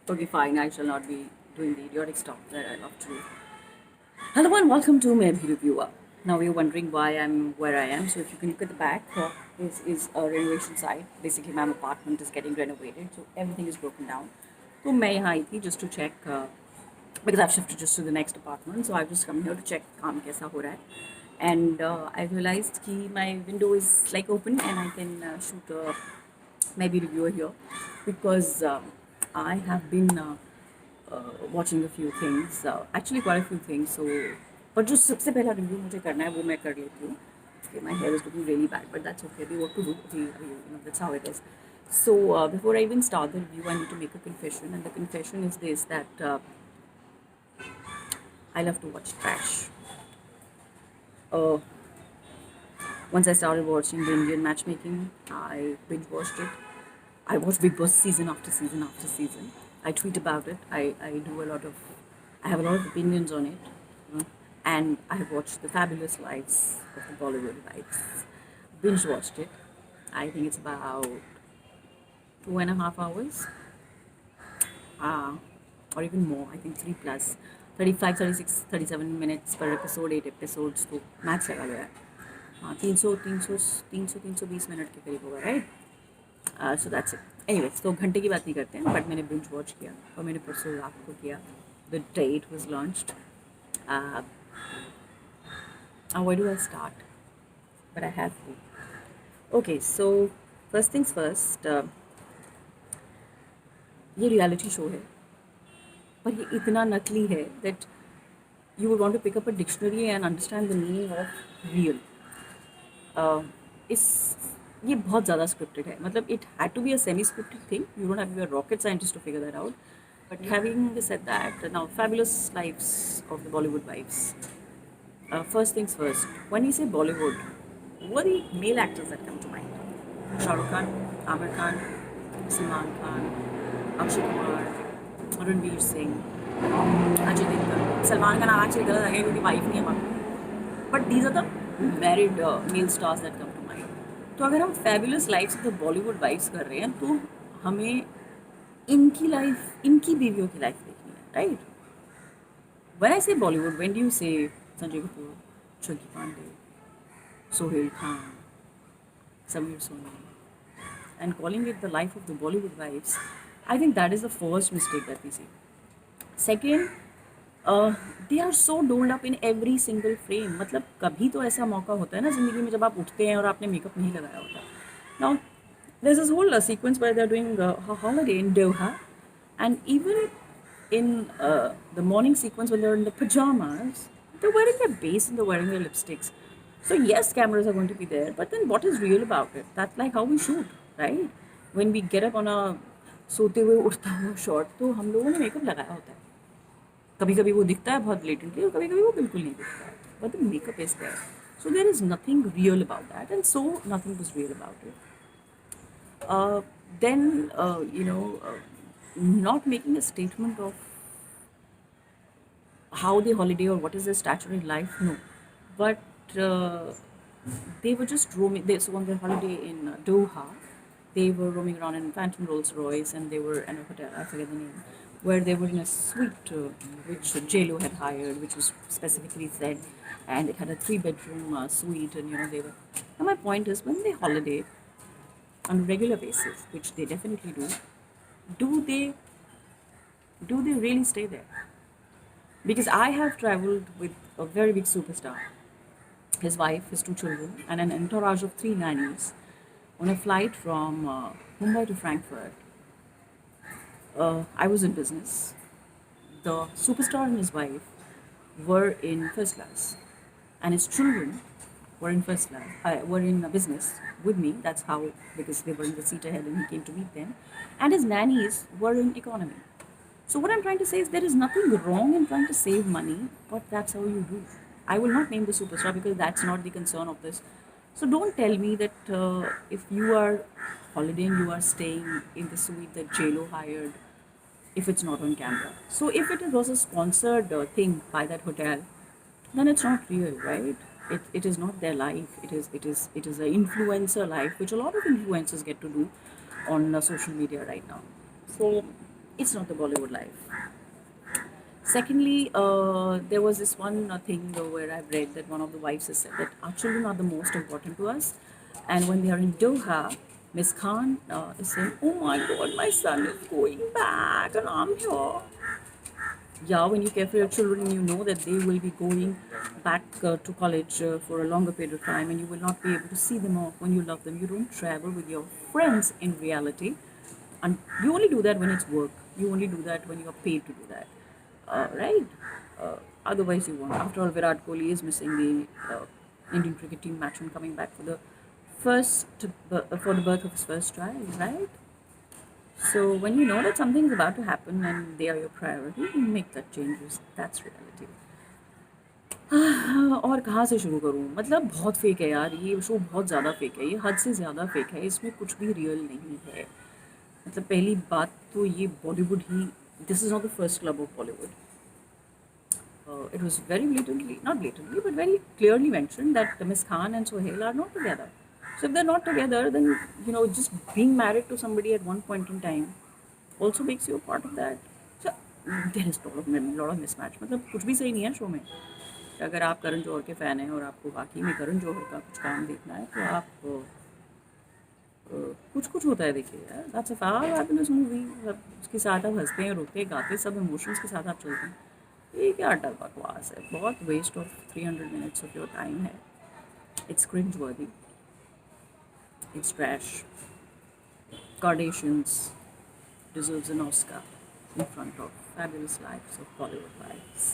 Okay, fine. I shall not be doing the idiotic stuff that I love to do. Hello and welcome to Maybe Reviewer. Now you're wondering why I'm where I am. So if you can look at the back, this is a renovation site. Basically, my apartment is getting renovated, so everything is broken down. So मैं यहाँ आई थी just to check because I've shifted just to the next apartment. So I've just come here to check काम कैसा हो रहा है. And I realized that my window is like open and I can shoot a maybe reviewer here because I have been watching a few things, actually quite a few things. So, but जो सबसे पहला review मुझे करना है वो मैं कर लेती हूँ. Okay, my hair is looking really bad, but that's okay. We what to do. That's how it is. So before I even start the review, I need to make a confession, and the confession is this: that I love to watch trash. Uh, Once I started watching the Indian matchmaking, I binge watched it. I watch Big Boss season after season after season. I tweet about it. I do a lot of, I have a lot of opinions on it. And I have watched the fabulous lives of the Bollywood wives. Binge watched it. I think it's about 2.5 hours. Or even more. I think 3 plus. 35, 36, 37 minutes per episode, 8 episodes. तो match लगा लो यार. हाँ 320 minute के करीब होगा right. So that's it. Anyways तो घंटे की बात नहीं करते हैं बट मैंने बिंज वॉच किया और मैंने परसों रात को किया. The day it was launched. Where do I start? But I have to. Okay, so first things first. ये रियलिटी शो है पर ये इतना नकली है that you would want to pick up a dictionary and understand the meaning of real. इस ये बहुत ज़्यादा स्क्रिप्टेड है. मतलब it had to be a semi scripted thing. You don't have to be a rocket scientist to figure that out. But having said that, now fabulous lives of the Bollywood wives. First things first, when you say Bollywood, what are the male actors that come to mind? Shah Rukh Khan, Amir Khan, Salman Khan, Akshay Kumar, Ranveer Singh, Ajay Devgn. Salman का नाम actually गलत आ गया क्योंकि wife नहीं है वहाँ. But these are the married male stars that come to mind. तो अगर हम fabulous lifes of the Bollywood wifes कर रहे हैं तो हमें इनकी लाइफ, इनकी बीवियों की लाइफ देखनी है राइट. व्हेन आई से Bollywood, when do you say Sanjay Kapoor, Chunky Pandey, Sohail Khan, Sameer Soni, and calling it the life of the Bollywood wives, I think that is the first mistake that we see. Second, they are so dolled up in every single frame. मतलब कभी तो ऐसा मौका होता है ना ज़िंदगी में जब आप उठते हैं और आपने मेकअप नहीं लगाया होता. Now there's this whole sequence where they're doing a holiday in Doha, and even in the morning sequence when they're in the pajamas, they're wearing their base and they're wearing their lipsticks. So yes, cameras are going to be there, but then what is real about it? That's like how we shoot, right? When we get up on a सोते हुए उठता हुआ shot तो हम लोगों ने makeup लगाया होता है. कभी कभी वो दिखता है बहुत ब्लेटेंटली और कभी कभी वो बिल्कुल नहीं दिखता है. But the makeup is there. So there is nothing real about that and so nothing was real about it. Then not making a statement of how they holiday or what is their stature in life, no. But they were just roaming. So on their holiday in Doha, they were roaming around in Phantom Rolls Royce, and they were in a hotel, I forget the name, where they were in a suite which JLo had hired, which was specifically said, and it had a 3-bedroom suite, and they were. And my point is, when they holiday on a regular basis, which they definitely do they really stay there? Because I have traveled with a very big superstar, his wife, his 2 children, and an entourage of 3 nannies on a flight from Mumbai to Frankfurt. I was in business. The superstar and his wife were in first class, and his children were in first class. Were in business with me. That's how, because they were in the seat ahead, and he came to meet them. And his nannies were in economy. So what I'm trying to say is there is nothing wrong in trying to save money, but that's how you do. I will not name the superstar because that's not the concern of this. So don't tell me that if you are holidaying, you are staying in the suite that JLo hired, if it's not on camera. So if it was a sponsored thing by that hotel, then it's not real, right? It is not their life. It is an influencer life, which a lot of influencers get to do. on social media right now. So it's not the Bollywood life. Secondly, there was this one thing where I've read that one of the wives has said that our children are the most important to us. And when they are in Doha, Miss Khan is saying, "Oh my God, my son is going back and I'm here." Yeah, when you care for your children, you know that they will be going back to college for a longer period of time and you will not be able to see them off when you love them. You don't travel with your friends in reality. And you only do that when it's work. You only do that when you are paid to do that. Right? Otherwise, you won't. After all, Virat Kohli is missing the Indian cricket team match and coming back for the birth of his first child, right? So when you know that something is about to happen and they are your priority, you make that changes. That's reality. और कहाँ से शुरू करूँ? मतलब बहुत fake है यार, ये शो बहुत ज़्यादा फेक है, ये हद से ज़्यादा फेक है, इसमें कुछ भी रियल नहीं है। मतलब पहली बात तो ये बॉलीवुड ही, this is not the first club of Bollywood. It was very blatantly, not blatantly, but very clearly mentioned that Miss Khan and Sohail are not together. So if they're not together, then just being married to somebody at one point in time also makes you a part of that. So there is lot of mismatch. मतलब कुछ भी सही नहीं है show में. कि अगर आप करण जौहर के फ़ैन हैं और आपको वाकई में करण जौहर का कुछ काम देखना है तो आप कुछ कुछ होता है देखिए यार. That's a far happiness movie. मतलब उसके साथ आप हंसते हैं, रोते हैं, गाते, सब इमोशंस के साथ आप चलते हैं. ये क्या अटल बकवास है, बहुत waste of 300 minutes of your time है. It's cringe worthy, it's trash. Kardashians deserves an Oscar in front of fabulous lives of Bollywood lives.